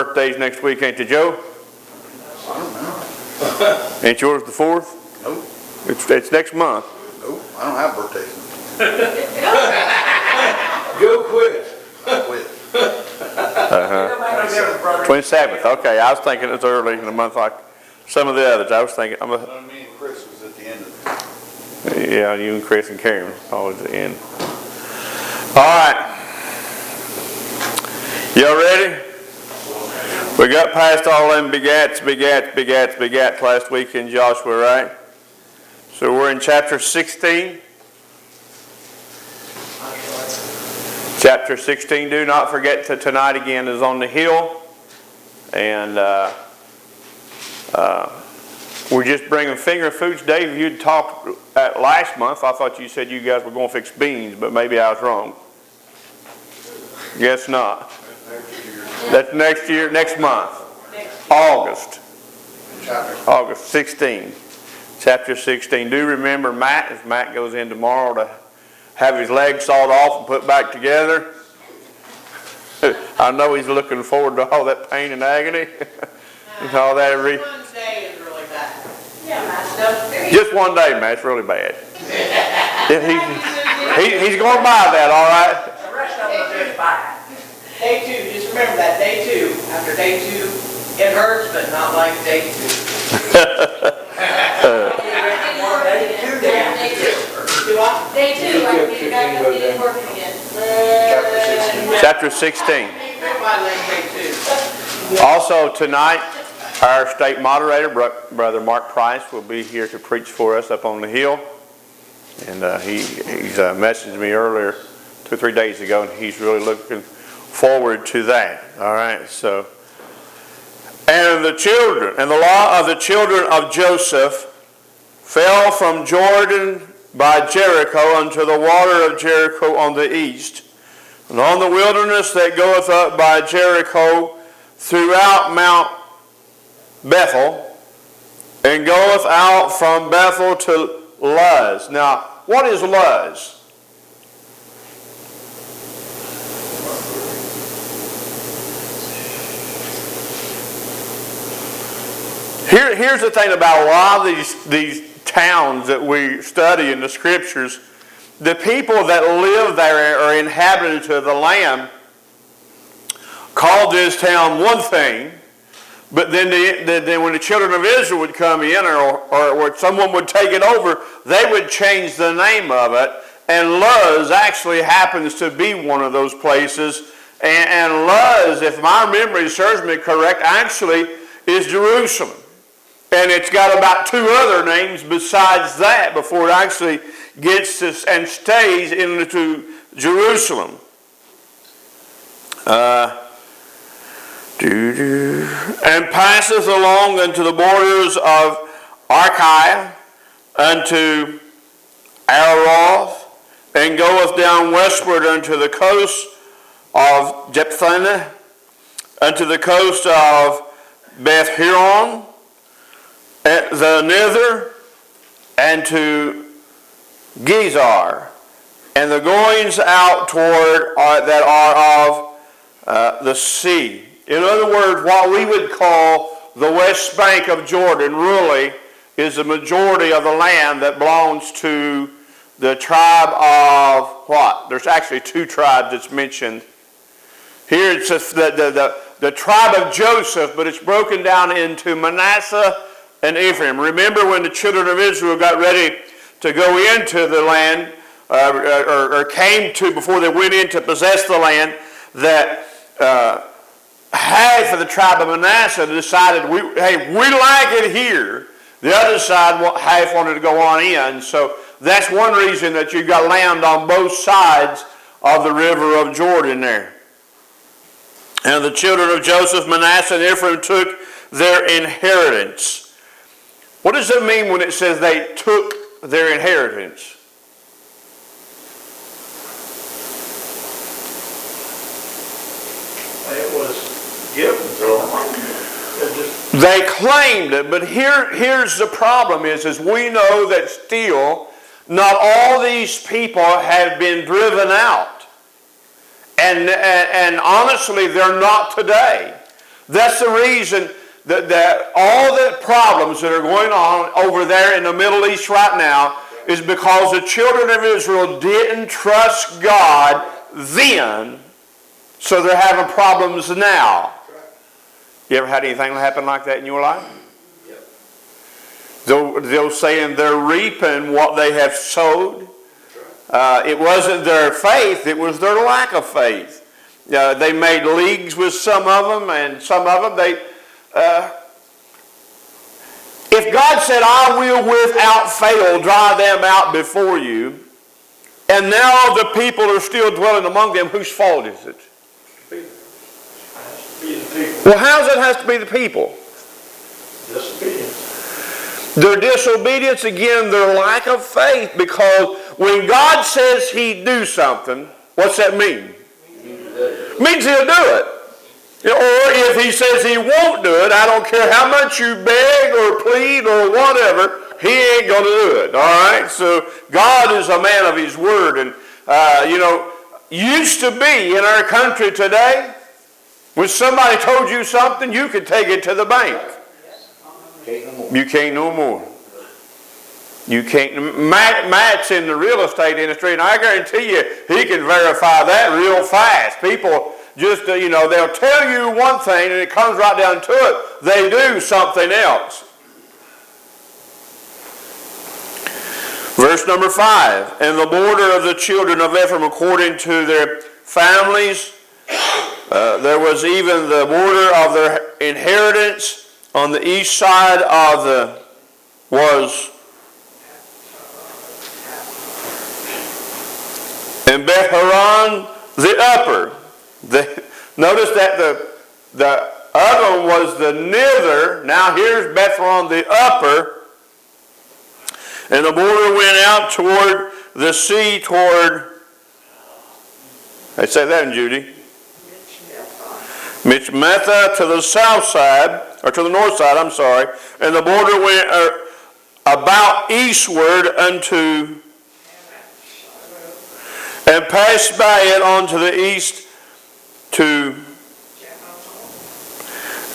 birthday's next week, ain't you, Joe? I don't know. Ain't yours the 4th? Nope. It's next month. Nope. I don't have birthdays. Go quit. I quit. 27th. Okay, I was thinking it's early in the month like some of the others. I was thinking, Me and Chris was at the end of it. yeah, you and Chris and Karen always at the end. All right. Y'all ready? We got past all them begats last week in Joshua, right? So we're in chapter 16. Chapter 16, do not forget to tonight again is on the hill. And we're just bringing finger foods. Dave, you'd talked last month. I thought you said you guys were going to fix beans, but maybe I was wrong. Guess not. That's next year, next month. August. August 16. Chapter 16. Do remember Matt, if Matt goes in tomorrow to have his legs sawed off and put back together. I know he's looking forward to all that pain and agony. And all that. One day is really bad. Yeah, Matt. Just one day, Matt. It's really bad. He's going to buy that, all right? The rest of them are just fine. Day 2, just remember that. Day 2. After day 2, it hurts, but not like day 2. Day 2, I can get back up and working again. Chapter 16. Also tonight, our state moderator, Brother Mark Price, will be here to preach for us up on the hill. And he's messaged me earlier, 2 or 3 days ago, and he's really looking forward to that. All right, so. And the law of the children of Joseph fell from Jordan by Jericho unto the water of Jericho on the east, and on the wilderness that goeth up by Jericho throughout Mount Bethel, and goeth out from Bethel to Luz. Now, what is Luz? Here's the thing about a lot of these towns that we study in the scriptures. The people that live there or inhabitants of the land called this town one thing, but then when the children of Israel would come in or someone would take it over, they would change the name of it. And Luz actually happens to be one of those places. And Luz, if my memory serves me correct, actually is Jerusalem. And it's got about 2 other names besides that before it actually gets to and stays into Jerusalem. And passeth along unto the borders of Archiah, unto Araroth, and goeth down westward unto the coast of Jephthah, unto the coast of Beth Horon, at the Nither, and to Gezer, and the goings out toward that are of the sea. In other words, what we would call the west bank of Jordan really is the majority of the land that belongs to the tribe of what? There's actually 2 tribes that's mentioned. Here it's just the tribe of Joseph, but it's broken down into Manasseh and Ephraim. Remember when the children of Israel got ready to go into the land, or came to, before they went in to possess the land, that half of the tribe of Manasseh decided, we like it here. The other side, half wanted to go on in. So that's one reason that you've got land on both sides of the river of Jordan there. And the children of Joseph, Manasseh, and Ephraim took their inheritance. What does it mean when it says they took their inheritance? It was given to them. They claimed it, but here's the problem is we know that still not all these people have been driven out. And honestly, they're not today. That's the reason that all the problems that are going on over there in the Middle East right now is because the children of Israel didn't trust God then, so they're having problems now. You ever had anything happen like that in your life? They'll say they're reaping what they have sowed. It wasn't their faith, it was their lack of faith. They made leagues with some of them, and some of them, if God said, I will without fail drive them out before you, and now the people are still dwelling among them, whose fault is it? Well, how does it have to be the people? Disobedience. Their disobedience, again, their lack of faith, because when God says He'd do something, what's that mean? It means He'll do it. Or if He says He won't do it, I don't care how much you beg or plead or whatever, He ain't going to do it. All right? So God is a man of His word. And, used to be in our country today, when somebody told you something, you could take it to the bank. You can't no more. You can't. Matt's in the real estate industry, and I guarantee you he can verify that real fast. People just, they'll tell you one thing, and it comes right down to it. They do something else. Verse number 5. And the border of the children of Ephraim according to their families, there was even the border of their inheritance on the east side of and Beth-horon the upper. Notice that the other one was the nether. Now here's Beth-horon the upper. And the border went out toward the sea, hey, say that in Judy. Michmetha to the south side, or to the north side, I'm sorry. And the border went about eastward unto, and passed by it onto the east to,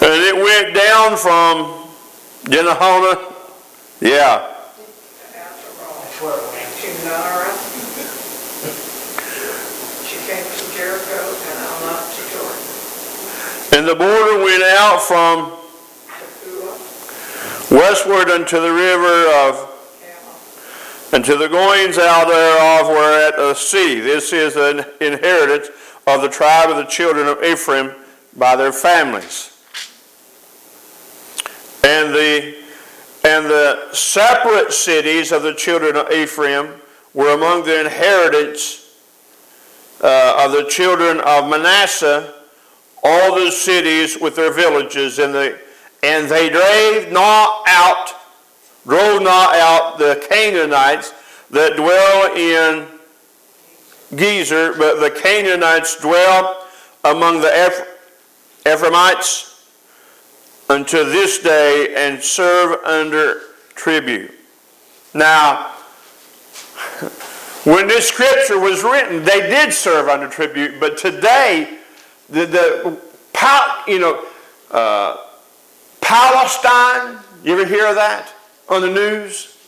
and it went down from Jenahona, yeah. She came from Jericho and on up to Jordan. And the border went out from westward unto the river of, unto the goings out thereof were at the sea. This is an inheritance of the tribe of the children of Ephraim by their families. And the separate cities of the children of Ephraim were among the inheritance of the children of Manasseh, all the cities with their villages, and they drove not out the Canaanites that dwell in Gezer, but the Canaanites dwell among the Ephraimites unto this day, and serve under tribute. Now, when this scripture was written, they did serve under tribute, but today, Palestine, you ever hear of that on the news?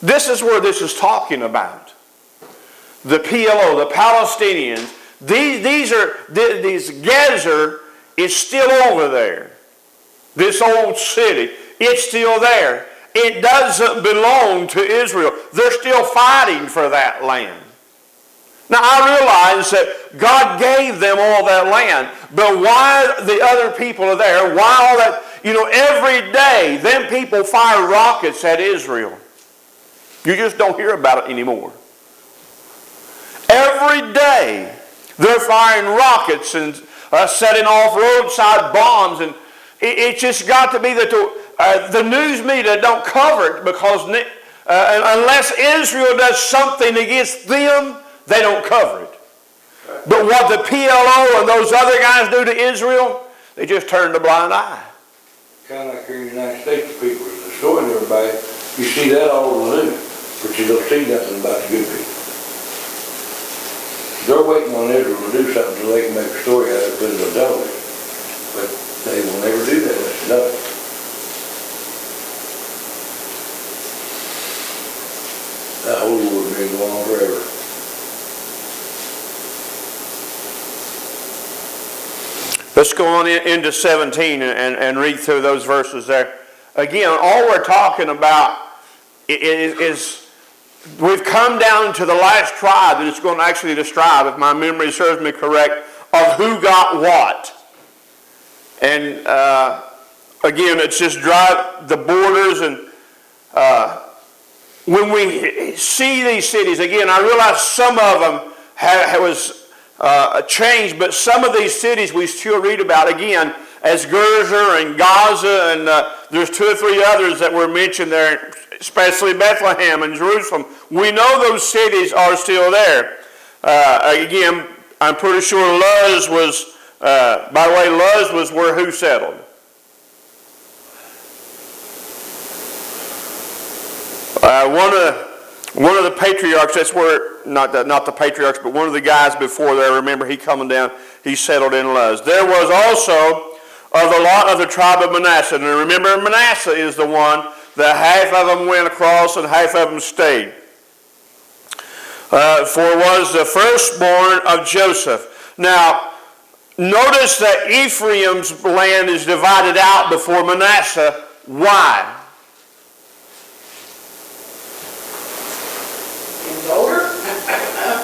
This is where this is talking about. The PLO, the Palestinians, these Gezer is still over there. This old city, it's still there. It doesn't belong to Israel. They're still fighting for that land. Now I realize that God gave them all that land, but why the other people are there, why all that, every day, them people fire rockets at Israel. You just don't hear about it anymore. Every day, they're firing rockets and setting off roadside bombs, and it's just got to be that the news media don't cover it, because unless Israel does something against them, they don't cover it. But what the PLO and those other guys do to Israel, they just turn a blind eye. Kind of like here in the United States, people are destroying everybody. You see that all over the news, but you don't see nothing about the good people. They're waiting on Israel to do something so they can make a story out of it, put it on television. But No. That whole war has been going on forever. Let's go on into 17 and read through those verses there. Again, all we're talking about is we've come down to the last tribe that it's going to actually describe, if my memory serves me correct, of who got what. And again, it's just drive the borders. And when we see these cities, again, I realize some of them was changed, but some of these cities we still read about, again, as Gezer and Gaza, and there's 2 or 3 others that were mentioned there, especially Bethlehem and Jerusalem. We know those cities are still there. Again, I'm pretty sure Luz was, by the way, Luz was where who settled? One of the patriarchs, that's where, not the patriarchs, but one of the guys before there, remember he coming down, he settled in Luz. There was also of the lot of the tribe of Manasseh. And remember, Manasseh is the one that half of them went across and half of them stayed. For was the firstborn of Joseph. Now, notice that Ephraim's land is divided out before Manasseh. Why?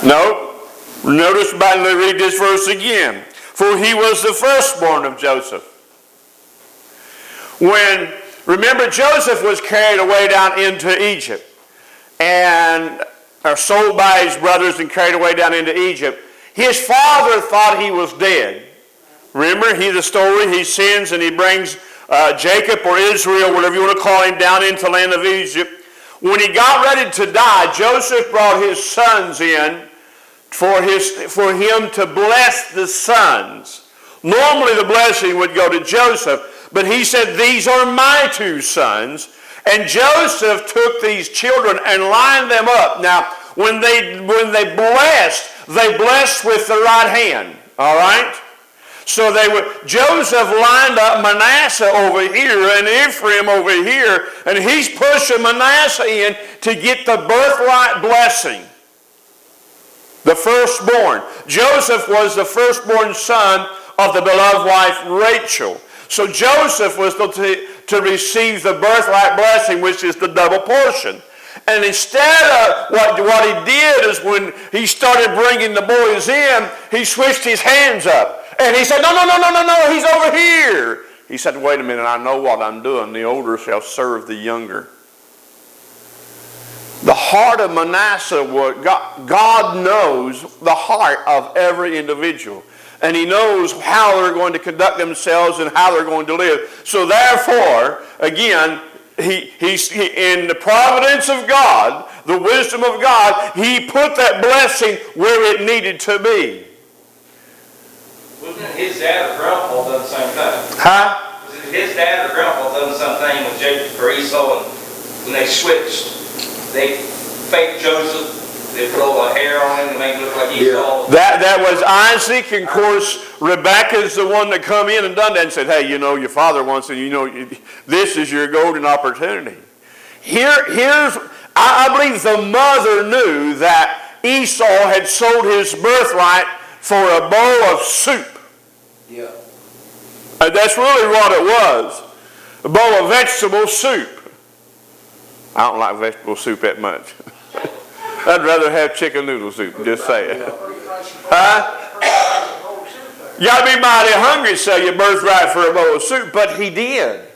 No. Notice, let me read this verse again. For he was the firstborn of Joseph. Remember, Joseph was carried away down into Egypt, and sold by his brothers and carried away down into Egypt. His father thought he was dead. Remember, the story, he sins and he brings Jacob or Israel, whatever you want to call him, down into the land of Egypt. When he got ready to die, Joseph brought his sons in for him to bless the sons. Normally the blessing would go to Joseph, but he said, these are my 2 sons. And Joseph took these children and lined them up. Now, when they blessed with the right hand. All right? So Joseph lined up Manasseh over here and Ephraim over here, and he's pushing Manasseh in to get the birthright blessing. The firstborn. Joseph was the firstborn son of the beloved wife Rachel. So Joseph was to receive the birthright blessing, which is the double portion. And instead of what he did is when he started bringing the boys in, he switched his hands up. And he said, no, he's over here. He said, wait a minute, I know what I'm doing. The older shall serve the younger. The heart of Manasseh, God knows the heart of every individual. And he knows how they're going to conduct themselves and how they're going to live. So therefore, again, he's in the providence of God, the wisdom of God, he put that blessing where it needed to be. Wasn't it his dad or grandpa done the same thing? Huh? Was it his dad or grandpa done the same thing with Jacob or Esau? And when they switched, they faked Joseph. They put all the hair on him to make him look like Esau. That was Isaac, and of course Rebekah's the one that come in and done that and said, hey, your father wants it, this is your golden opportunity. I believe the mother knew that Esau had sold his birthright for a bowl of soup. Yeah. And that's really what it was. A bowl of vegetable soup. I don't like vegetable soup that much. I'd rather have chicken noodle soup, just saying. Huh? You got to be mighty hungry to sell your birthright for a bowl of soup, but he did.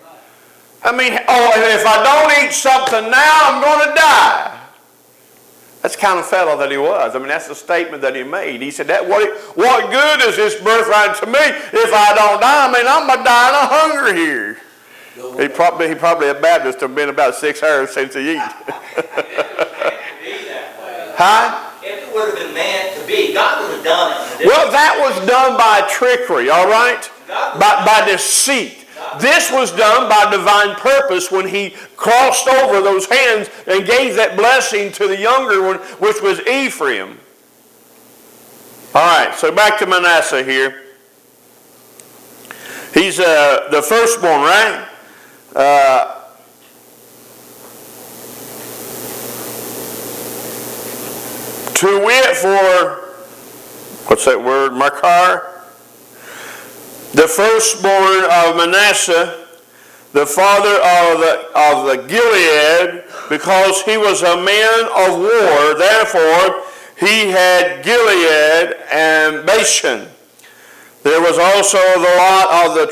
I mean, and if I don't eat something now, I'm going to die. That's the kind of fellow that he was. I mean, that's the statement that he made. He said, what good is this birthright to me if I don't die? I mean, I'm going to die of hunger here. He probably a Baptist have been about 6 hours since he eat. Huh? If it would have been meant to be, God would have done it. Well, that was done by trickery, all right? By deceit. This was done by divine purpose when he crossed over those hands and gave that blessing to the younger one, which was Ephraim. All right, so back to Manasseh here. He's the firstborn, right? To wit for, what's that word, Makar? The firstborn of Manasseh, the father of the Gilead, because he was a man of war. Therefore, he had Gilead and Bashan. There was also the lot of the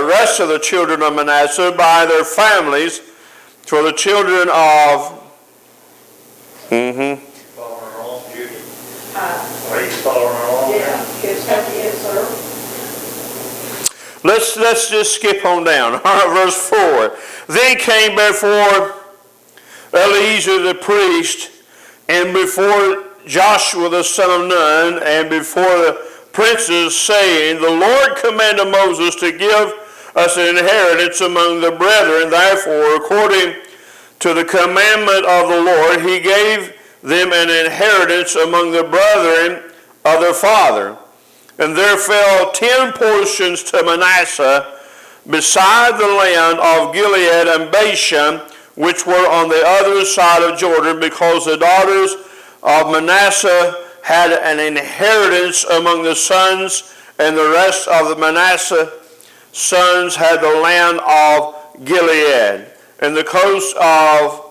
rest of the children of Manasseh by their families, for the children of... Following along, Judy? Are you following along? Yeah, it's happy, yes, sir. Let's just skip on down. All right, verse 4. Then came before Eleazar the priest, and before Joshua the son of Nun, and before the princes, saying, The Lord commanded Moses to give us an inheritance among the brethren. Therefore, according to the commandment of the Lord, he gave them an inheritance among the brethren of their father. And there fell 10 portions to Manasseh, beside the land of Gilead and Bashan, which were on the other side of Jordan, because the daughters of Manasseh had an inheritance among the sons, and the rest of the Manasseh sons had the land of Gilead. And the coast of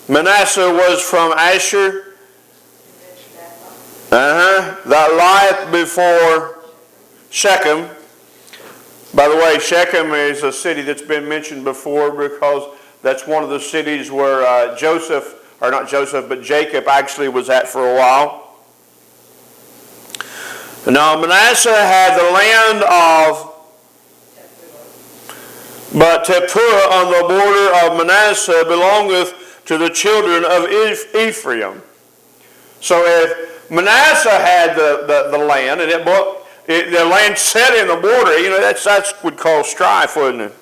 Manasseh was from Asher, that lieth before Shechem. By the way, Shechem is a city that's been mentioned before, because that's one of the cities where Jacob actually was at for a while. Now Manasseh had the land of, but Tepuah on the border of Manasseh belongeth to the children of Ephraim. So if Manasseh had the land, and the land set in the border, that's would cause strife, wouldn't it?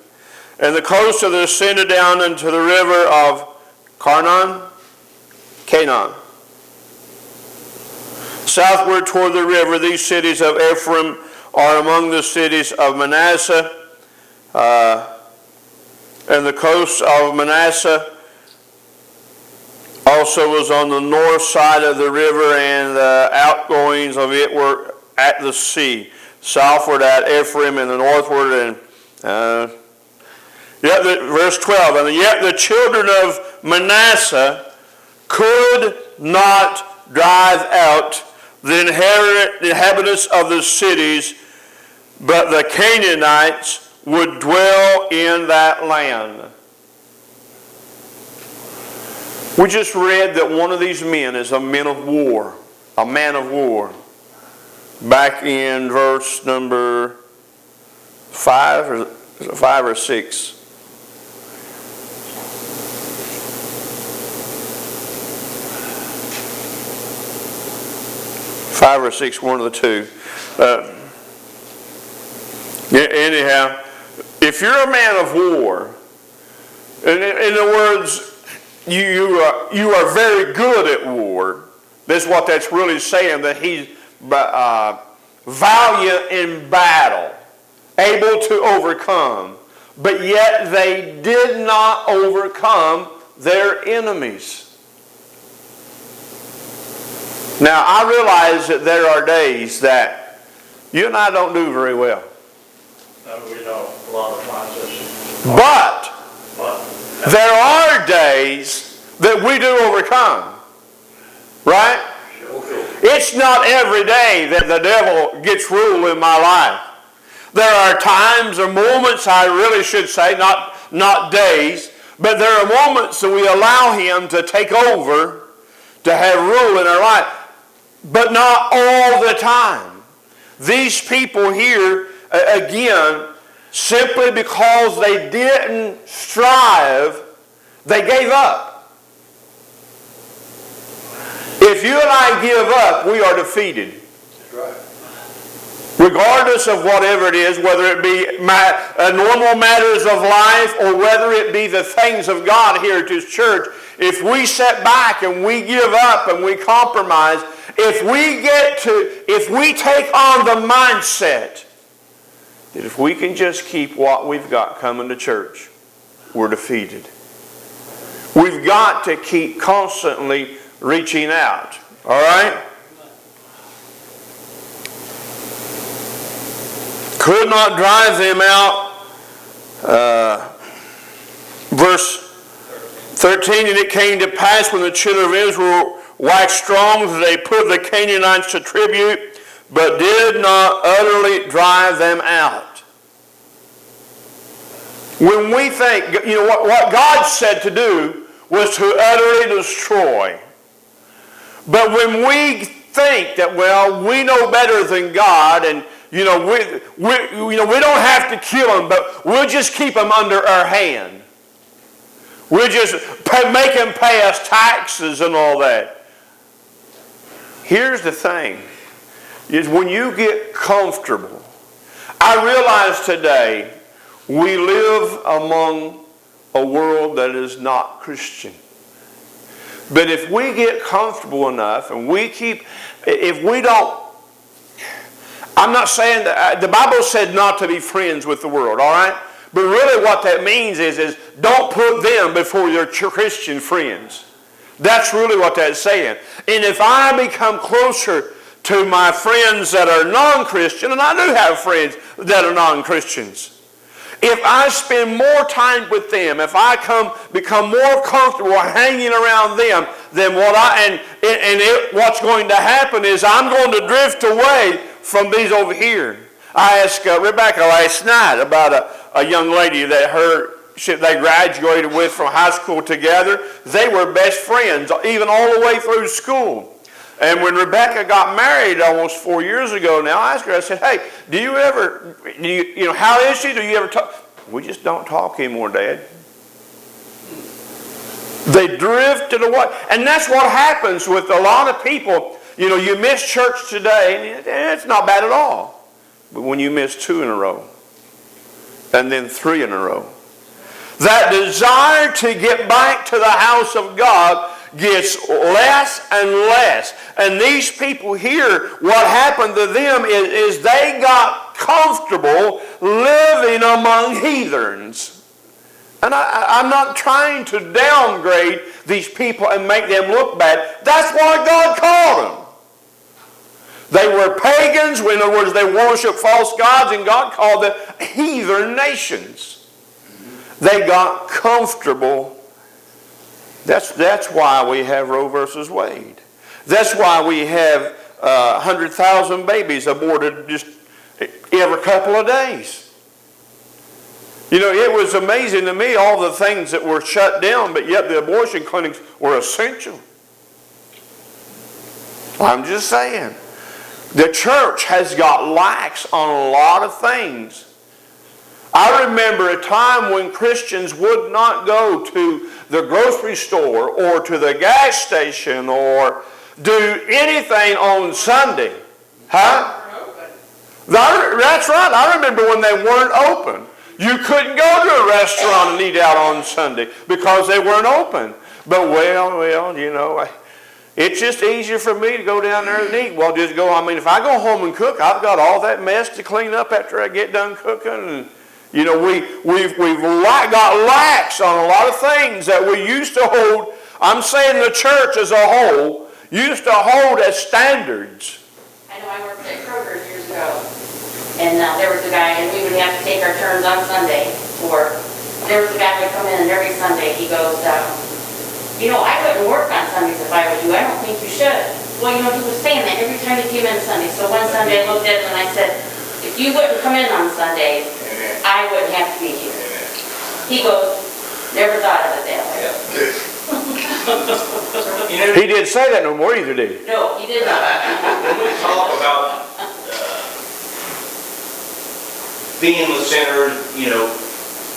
And the coast of the ascended down into the river of Canaan. Southward toward the river, these cities of Ephraim are among the cities of Manasseh, and the coast of Manasseh also was on the north side of the river, and the outgoings of it were at the sea, southward at Ephraim, and the northward, and verse 12, and yet the children of Manasseh could not drive out the inhabitants of the cities, but the Canaanites would dwell in that land. We just read that one of these men is a man of war. Back in verse number 5 or 6. Five or six, one of the two. Anyhow, if you're a man of war, in other words, you are very good at war. That's what that's really saying, that he's valiant in battle, able to overcome. But yet they did not overcome their enemies. Now, I realize that there are days that you and I don't do very well. No, we don't. A lot of times But there are days that we do overcome. Right? It's not every day that the devil gets rule in my life. There are times or moments, I really should say, not days, but there are moments that we allow him to take over, to have rule in our life. But not all the time. These people here, again, simply because they didn't strive, they gave up. If you and I give up, we are defeated. That's right. Regardless of whatever it is, whether it be normal matters of life or whether it be the things of God here at this church, if we sit back and we give up and we compromise, if we take on the mindset that if we can just keep what we've got coming to church, we're defeated. We've got to keep constantly reaching out. All right? Could not drive them out. Verse 13, and it came to pass when the children of Israel waxed strong that they put the Canaanites to tribute, but did not utterly drive them out. When we think, what God said to do was to utterly destroy. But when we think that, we know better than God, and we don't have to kill them, but we'll just keep them under our hand. We'll just make them pay us taxes and all that. Here's the thing, is when you get comfortable. I realize today we live among a world that is not Christian. But if we get comfortable enough and I'm not saying that, the Bible said not to be friends with the world, all right? But really what that means is don't put them before your Christian friends. That's really what that's saying. And if I become closer to my friends that are non-Christian, and I do have friends that are non-Christians, if I spend more time with them, if I become more comfortable hanging around them, then what's going to happen is I'm going to drift away from these over here. I asked Rebecca last night about a young lady that they graduated with from high school together. They were best friends, even all the way through school. And when Rebecca got married almost 4 years ago now, I asked her, I said, hey, how is she? Do you ever talk? We just don't talk anymore, Dad. They drifted away. And that's what happens with a lot of people. You miss church today, and it's not bad at all. But when you miss 2 in a row, and then 3 in a row, that desire to get back to the house of God gets less and less. And these people here, what happened to them is they got comfortable living among heathens. And I'm not trying to downgrade these people and make them look bad. That's why God called them. They were pagans. In other words, they worshiped false gods, and God called them heathen nations. They got comfortable. That's why we have Roe versus Wade. That's why we have 100,000 babies aborted just every couple of days. It was amazing to me all the things that were shut down, but yet the abortion clinics were essential. I'm just saying. The church has got lax on a lot of things. I remember a time when Christians would not go to the grocery store or to the gas station or do anything on Sunday. Huh? That's right. I remember when they weren't open. You couldn't go to a restaurant and eat out on Sunday because they weren't open. But it's just easier for me to go down there and eat. Well, just go. If I go home and cook, I've got all that mess to clean up after I get done cooking. And, we've got lax on a lot of things that we used to hold. I'm saying the church as a whole used to hold as standards. I know I worked at Kroger years ago, and there was a guy, and we would have to take our turns on Sunday to work. There was a guy that would come in, and every Sunday he goes, I wouldn't work on Sundays if I were you. I don't think you should. Well, he was saying that every time he came in Sunday. So one Sunday I looked at him and I said, if you wouldn't come in on Sundays, I wouldn't have to be here. He goes, never thought of it that way. He didn't say that no more either, did he? No, he did not. When we talk about being with sinners,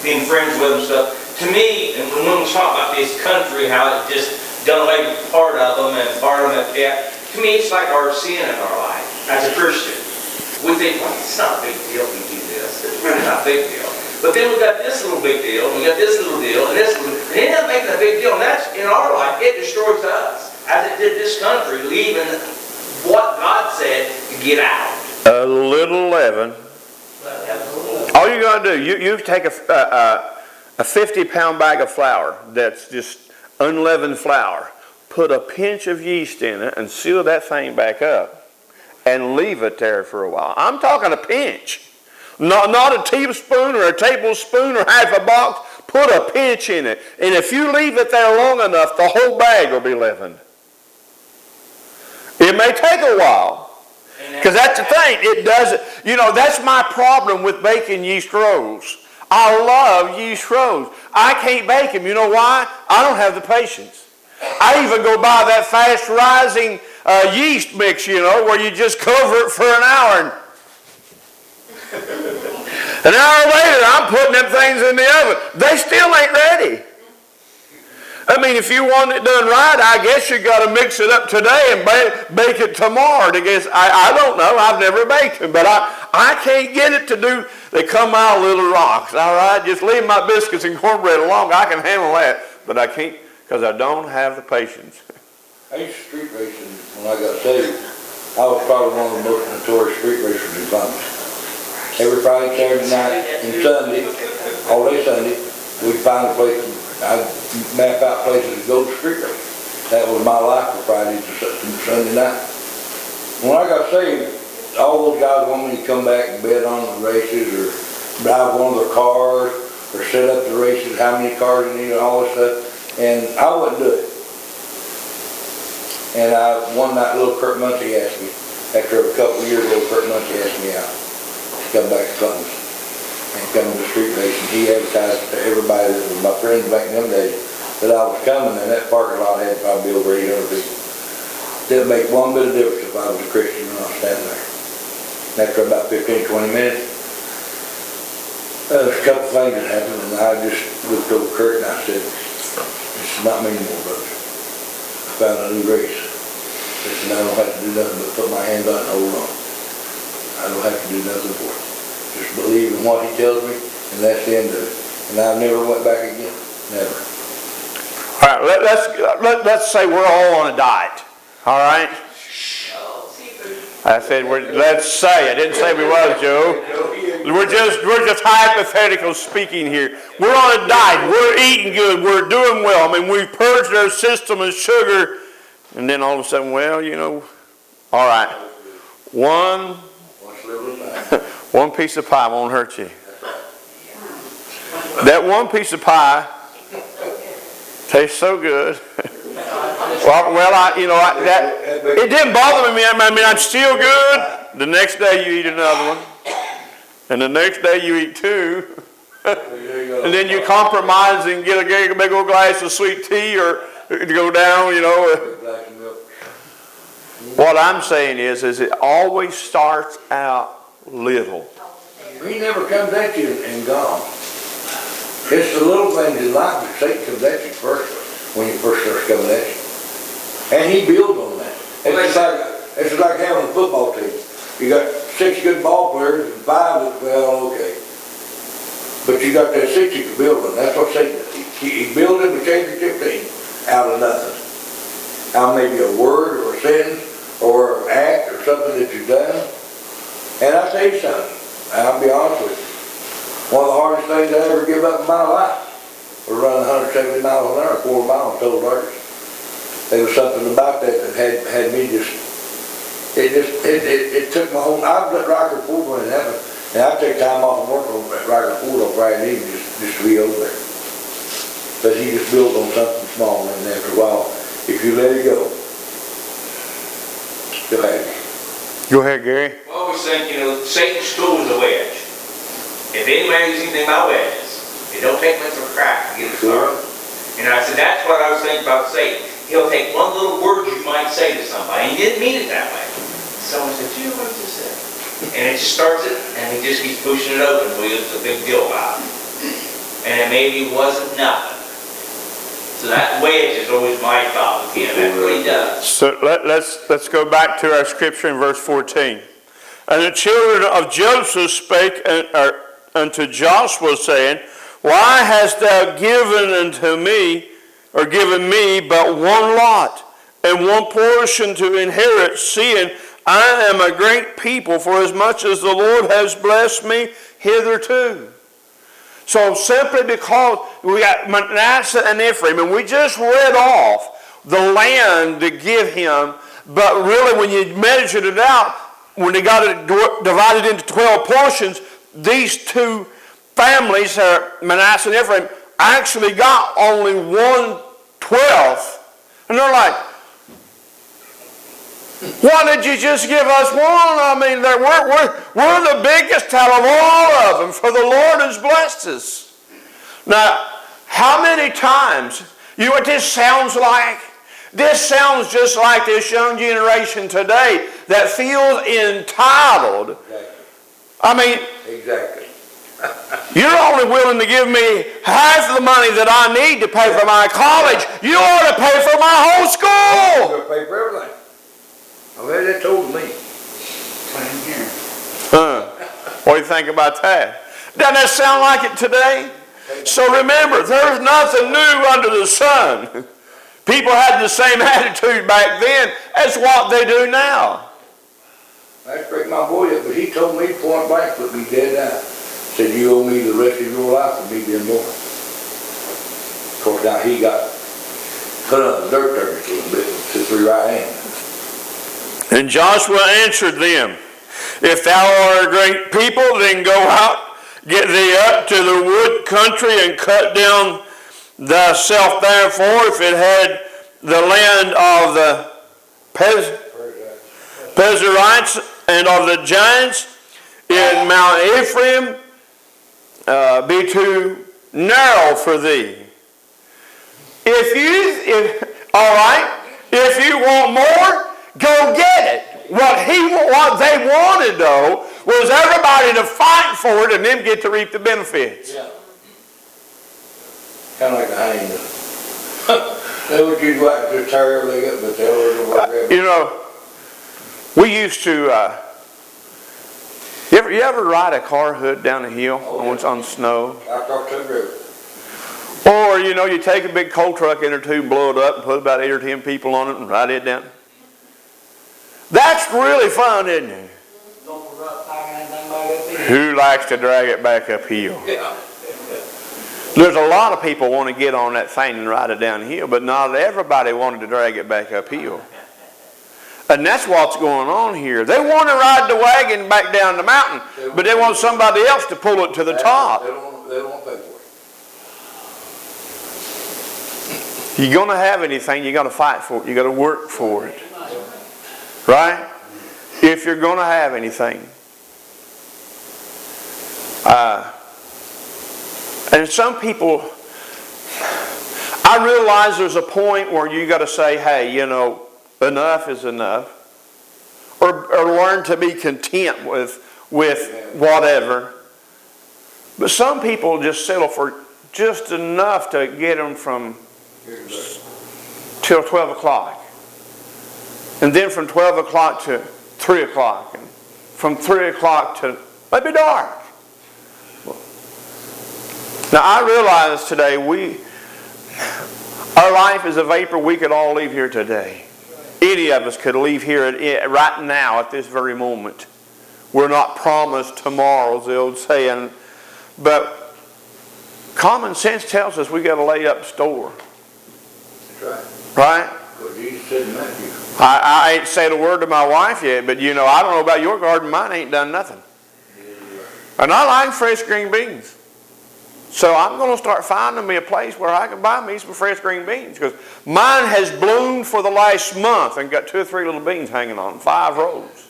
being friends with them and stuff, to me, and when we talk about this country, how it just done away with part of them and part of them, to me it's like our sin in our life as a Christian. We think, it's not a big deal if we do this. It's really not a big deal. But then we got this little big deal, we got this little deal, and this little, and it ends up making a big deal. And that's, in our life, it destroys us. As it did this country, leaving what God said to get out. A little leaven. Well, that's a little you're going to do, you take a 50-pound bag of flour that's just unleavened flour, put a pinch of yeast in it and seal that thing back up and leave it there for a while. I'm talking a pinch. Not a teaspoon or a tablespoon or half a box. Put a pinch in it. And if you leave it there long enough, the whole bag will be leavened. It may take a while. Because that's the thing. It doesn't, that's my problem with baking yeast rolls. I love yeast rolls. I can't bake them. You know why? I don't have the patience. I even go buy that fast rising yeast mix, where you just cover it for an hour. An hour later, I'm putting them things in the oven. They still ain't ready. I mean, if you want it done right, I guess you got to mix it up today and bake it tomorrow. I don't know. I've never baked them, but I can't get it to do. They come out little rocks. All right, just leave my biscuits and cornbread alone. I can handle that, but I can't because I don't have the patience. I used to street racing when I got saved. I was probably one of the most notorious street racers in Columbus. Every Friday, Saturday night, and Sunday, all day Sunday, we'd find a place. I'd map out places to go to street race. That was my life for Friday to Sunday night. When I got saved, all those guys wanted me to come back and bet on the races or drive one of their cars or set up the races, how many cars you need and all this stuff. And I wouldn't do it. And one night, little Kurt Muncie asked me, after a couple of years, little Kurt Muncie asked me out to come back to Columbus and come to the street race. And he advertised to everybody that was my friends back in them days that I was coming, and that parking lot had probably over 800 people. Didn't make one bit of difference if I was a Christian when I was standing there. And after about 15, 20 minutes, there's a couple things that happened, and I just looked over Kurt and I said, "This is not me anymore, brother. I found a new race. Listen, I don't have to do nothing but put my hands on it and hold on. I don't have to do nothing for it. Just believe in what he tells me, and that's the end of it." And I never went back again. Never. All right, let's say we're all on a diet. All right? I said let's say. I didn't say we was, Joe. We're just hypothetical speaking here. We're on a diet. We're eating good. We're doing well. I mean, we've purged our system of sugar, and then all of a sudden, all right, one piece of pie won't hurt you. That one piece of pie tastes so good. It didn't bother me. I mean, I'm still good. The next day you eat another one. And the next day you eat two. And then you compromise and get a big old glass of sweet tea or go down, What I'm saying is it always starts out little. He never comes at you and gone. It's the little things in life that Satan comes at you first when you first start coming at you. And he builds on that. It's like having a football team. You got 6 good ball players and 5 that, okay. But you got that 6 you can build on. That's what Satan does. He builds a championship team out of nothing. Out maybe a word or a sentence or an act or something that you've done. And I'll tell you something. I'll be honest with you. One of the hardest things I ever give up in my life was running 170 miles an hour, 4 miles total darkness. There was something about that had me it took my whole, I was at Rocker Ford when it happened, and I take time off of work at Rocker Ford on Friday evening just to be over there. But he just built on something small, and after a while, if you let it go, you'll have it. Go ahead, Gary. I always think, Satan's tool is a wedge. If anybody knows anything about wedges, it don't take much of a crack to get it started. And I said, that's what I was thinking about Satan. He'll take one little word you might say to somebody, and he didn't mean it that way. Someone said, "Gee, what did you say?" And it just starts it, and he just keeps pushing it open until it's a big deal about it. And it maybe wasn't nothing. So that wedge is always my thought again. That's what he does. So let's go back to our scripture in verse 14. And the children of Joseph spake unto Joshua, saying, "Why hast thou given unto me, or given me, but one lot, and one portion to inherit, seeing I am a great people, for as much as the Lord has blessed me, hitherto. So simply because we got Manasseh and Ephraim, and we just read off the land to give him, but really when you measured it out, when they got it divided into 12 portions, these two families, Manasseh and Ephraim, actually got only 1/12. And they're like, why did you just give us one? I mean, we're the biggest out of all of them, for the Lord has blessed us. Now, how many times, you know what this sounds like? This sounds just like this young generation today that feels entitled. I mean, Exactly. you're only willing to give me half the money that I need to pay for my college. You ought to pay for my whole I'm school. gonna pay for everything. I've had that told me. Same here. What do you think about that? Doesn't that sound like it today? So remember, there's nothing new under the sun. People had the same attitude back then as what they do now. I straightened my boy up, but he told me point blank, put me dead down. Said, you owe me the rest of your life for me being born. Of course, now he got put on the dirt there a little bit with his three right hands. And Joshua answered them, if thou art a great people, then go out, get thee up to the wood country, and cut down thyself therefore, if it had the land of the Pezerites and of the giants in Mount Ephraim, be too narrow for thee. If you want more, go get it. What they wanted, though, was everybody to fight for it and then get to reap the benefits. Yeah. Kind of like a hyena. They would just like to tear everything up, but they were work everything. You know, we used to, you ever ride a car hood down a hill on snow? I talked to the river. Or, you know, you take a big coal truck in or two, blow it up, and put about 8 or 10 people on it and ride it down. That's really fun, isn't it? Who likes to drag it back uphill? Yeah. There's a lot of people want to get on that thing and ride it downhill, but not everybody wanted to drag it back uphill. And that's what's going on here. They want to ride the wagon back down the mountain, but they want somebody else to pull it to the top. They don't want to pay for it. You're going to have anything, you got to fight for it. You got to work for it. Right? If you're going to have anything. And some people, I realize there's a point where you got to say, hey, you know, enough is enough. Or learn to be content with whatever. But some people just settle for just enough to get them from till 12 o'clock. And then from 12 o'clock to 3 o'clock. And from 3 o'clock to maybe dark. Now I realize today our life is a vapor. We could all leave here today. Any of us could leave here right now at this very moment. We're not promised tomorrow, the old saying. But common sense tells us we got to lay up store. That's right. Right? Well, Jesus said in Matthew. I ain't said a word to my wife yet, but you know, I don't know about your garden. Mine ain't done nothing. And I like fresh green beans. So I'm going to start finding me a place where I can buy me some fresh green beans. Because mine has bloomed for the last month and got 2 or 3 little beans hanging on them, 5 rows.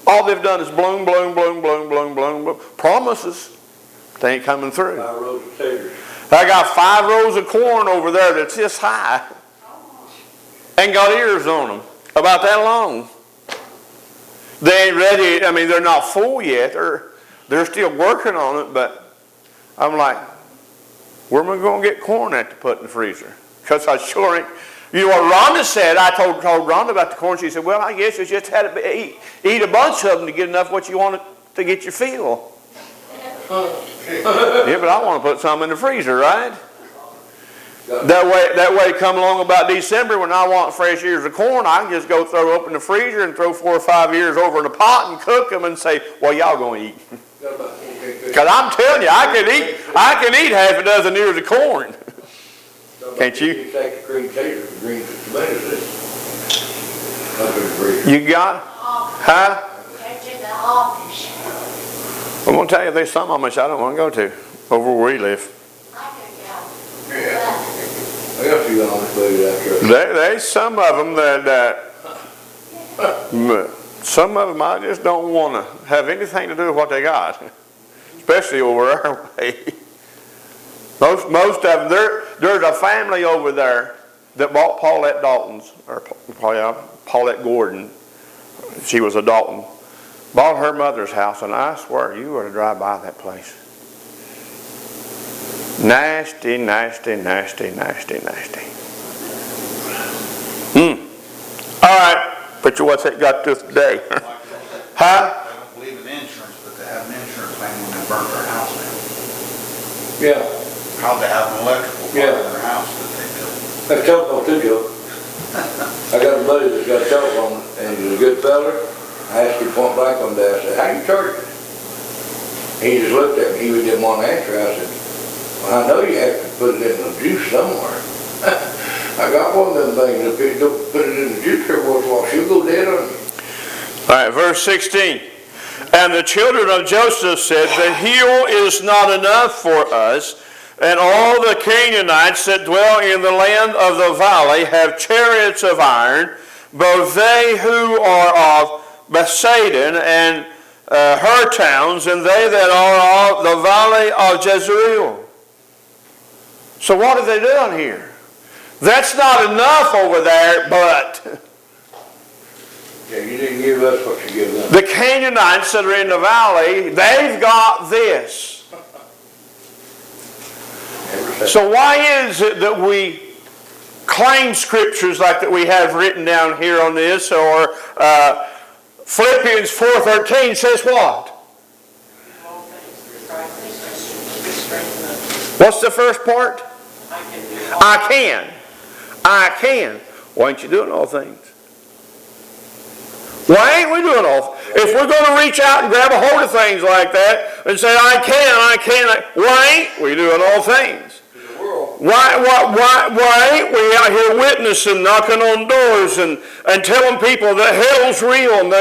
All they've done is bloom, bloom, bloom, bloom, bloom, bloom, bloom. Promises. They ain't coming through. 5 rows of taters. I got 5 rows of corn over there that's this high. And got ears on them. About that long. They ain't ready. I mean, they're not full yet. They're still working on it, but I'm like, where am I going to get corn at to put in the freezer? Because I sure ain't. You know what Rhonda said? I told Rhonda about the corn. She said, well, I guess you just had to eat a bunch of them to get enough what you wanted to get your fill. Yeah, but I want to put some in the freezer, right? That way come along about December when I want fresh ears of corn, I can just go throw open the freezer and throw 4 or 5 ears over in a pot and cook them and say, well, y'all going to eat. Got about 4 cases Because I'm telling you, I can eat half a dozen ears of corn. Can't you? You take the green taters, the green tomatoes, up in the breeze. You got it? Huh? I'm going to tell you, there's some of them I don't want to go to over where we live. Yeah. I got a few honest buddies out there. There's some of them some of them I just don't want to have anything to do with what they got, especially over our way. Most of them, there's a family over there that bought Paulette Dalton's, or Paulette Gordon. She was a Dalton. Bought her mother's house, and I swear you were to drive by that place. Nasty, nasty, nasty, nasty, nasty. All right. But what's it got to us today? Huh? I don't believe in insurance, but they have an insurance claim when they burnt their house down. Yeah. How they have an electrical part Yeah. in their house that they built. I telephone too, Joe. I got a buddy that's got a telephone, and he's a good fella. I asked him point blank one day, I said, how you charge it? He just looked at me, he didn't want to answer. I said, well, I know you have to put it in the juice somewhere. I got one of them things, if you don't put it in the juice every once in a while, she'll go dead on you. All right, verse 16. And the children of Joseph said, the hill is not enough for us, and all the Canaanites that dwell in the land of the valley have chariots of iron, both they who are of Bethsadan and her towns, and they that are of the valley of Jezreel. So what are they doing here? That's not enough over there, but Yeah, you didn't give us what you give them. the Canaanites that are in the valley, they've got this. So why is it that we claim scriptures like that we have written down here on this, or Philippians 4:13 says what? What's the first part? I can. I can. Why ain't you doing all things? Why ain't we doing all? If we're going to reach out and grab a hold of things like that and say, I can, why ain't we doing all things? Why ain't we out here witnessing, knocking on doors and telling people that hell's real and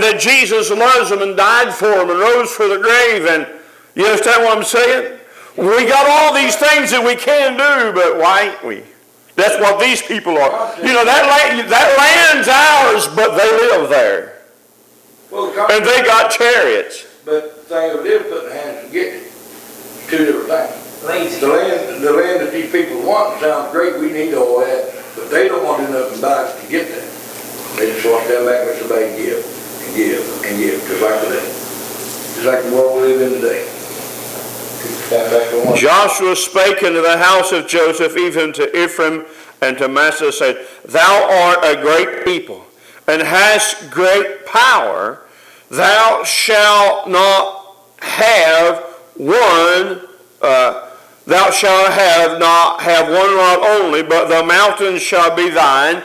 that Jesus loves them and died for them and rose for the grave? And you understand what I'm saying? We got all these things that we can do, but why ain't we? That's what these people are. You know, that land's ours, but they live there. And they got chariots. But the thing of it is, putting their hands to get it. Two different things. Lazy. The land that these people want sounds great, we need all that, but they don't want to do nothing about it to get that. They just want to stand back and somebody give, and give, and give, just like today. Just like the world we live in today. Stand back and watch. Joshua spake unto the house of Joseph, even to Ephraim and to Manasseh, said, Thou art a great people, and hast great power. Thou shalt not have one, thou shalt not have one rod only, but the mountains shall be thine,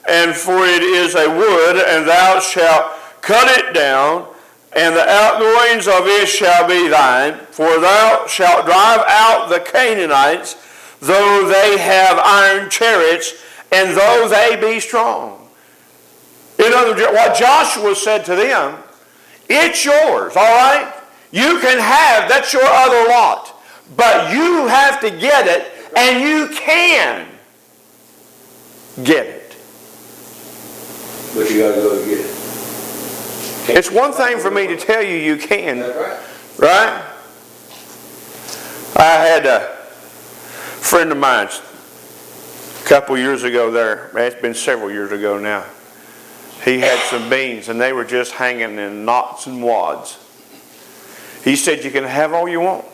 and for it is a wood, and thou shalt cut it down, and the outgoings of it shall be thine, for thou shalt drive out the Canaanites, though they have iron chariots, and though they be strong. In other words, what Joshua said to them, it's yours, all right? You can have, that's your other lot. But you have to get it, and you can get it. But you got to go and get it. It's one thing for me to tell you you can, That's right. right? I had a friend of mine a couple years ago there. It's been several years ago now. He had some beans, and they were just hanging in knots and wads. He said, you can have all you want.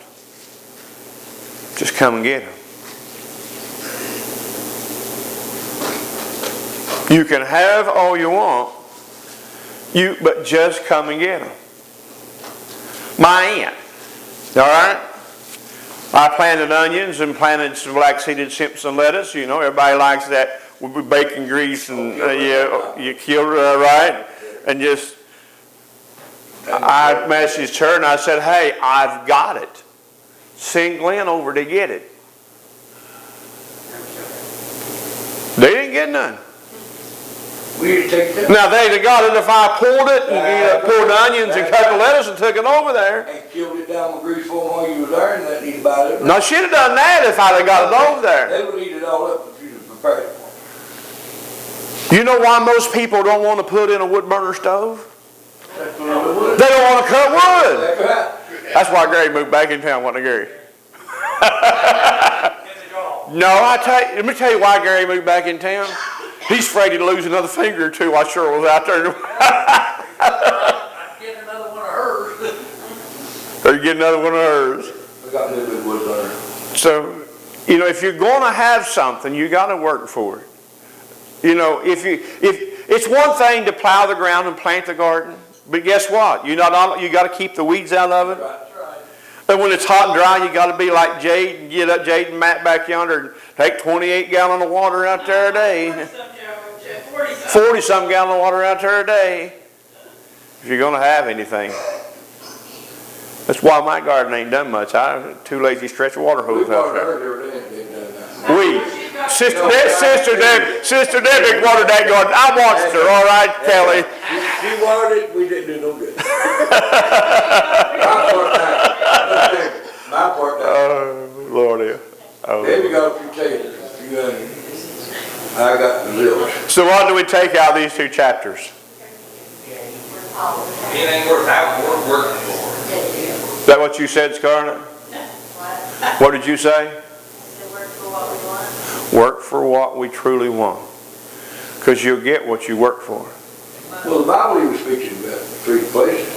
Just come and get them. You can have all you want, but just come and get them. My aunt, all right? I planted onions and planted some black-seeded Simpson lettuce. You know, everybody likes that with bacon grease and you kill it, right? And just I messaged her and I said, hey, I've got it. Send Glenn over to get it. They didn't get none. We used to take them Now, they'd have got it if I pulled it and pulled the onions and cut the lettuce and took it over there. and killed it down with grease for them while you was there, and that need about it. No, she'd have done that if I'd have got it over there. They would eat it all up if you'd have prepared it for You know why most people don't want to put in a wood burner stove? them. That's what I would. They don't want to cut wood. That's right. That's why Gary moved back in town, wasn't it, Gary? Let me tell you why Gary moved back in town. He's afraid he'd lose another finger or two while Cheryl was out there. I'd get another one of hers. Or get another one of hers. I got a new big wood burner. So, you know, if you're going to have something, you got to work for it. You know, if it's one thing to plow the ground and plant the garden, but guess what? You got to keep the weeds out of it. Right. And when it's hot and dry, you got to be like Jade and get up Jade and Matt back yonder and take 28 gallon of water out there a day. 40-some gallon of water out there a day. If you're going to have anything. That's why my garden ain't done much. I'm too lazy to stretch a water We hose out watered there. her every day and didn't do nothing. We, Sister Debbie watered that garden. I watched her, all right, Kelly. She watered it, we didn't do no good. My part down. Oh, Lordy. Debbie Oh. got a few taters, a few onions. I got the zilch. So what do we take out of these two chapters? Anything worth working for. Is that what you said, Scarlett? What did you say? Work for what we want. Work for what we truly want. Because you'll get what you work for. Well, the Bible even speaks about three places.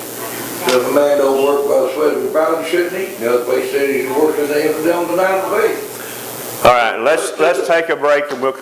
So if a man don't work by the sweat of his brow, he shouldn't eat. The other place said he's working the infidel and denial of faith. All right, let's take a break and we'll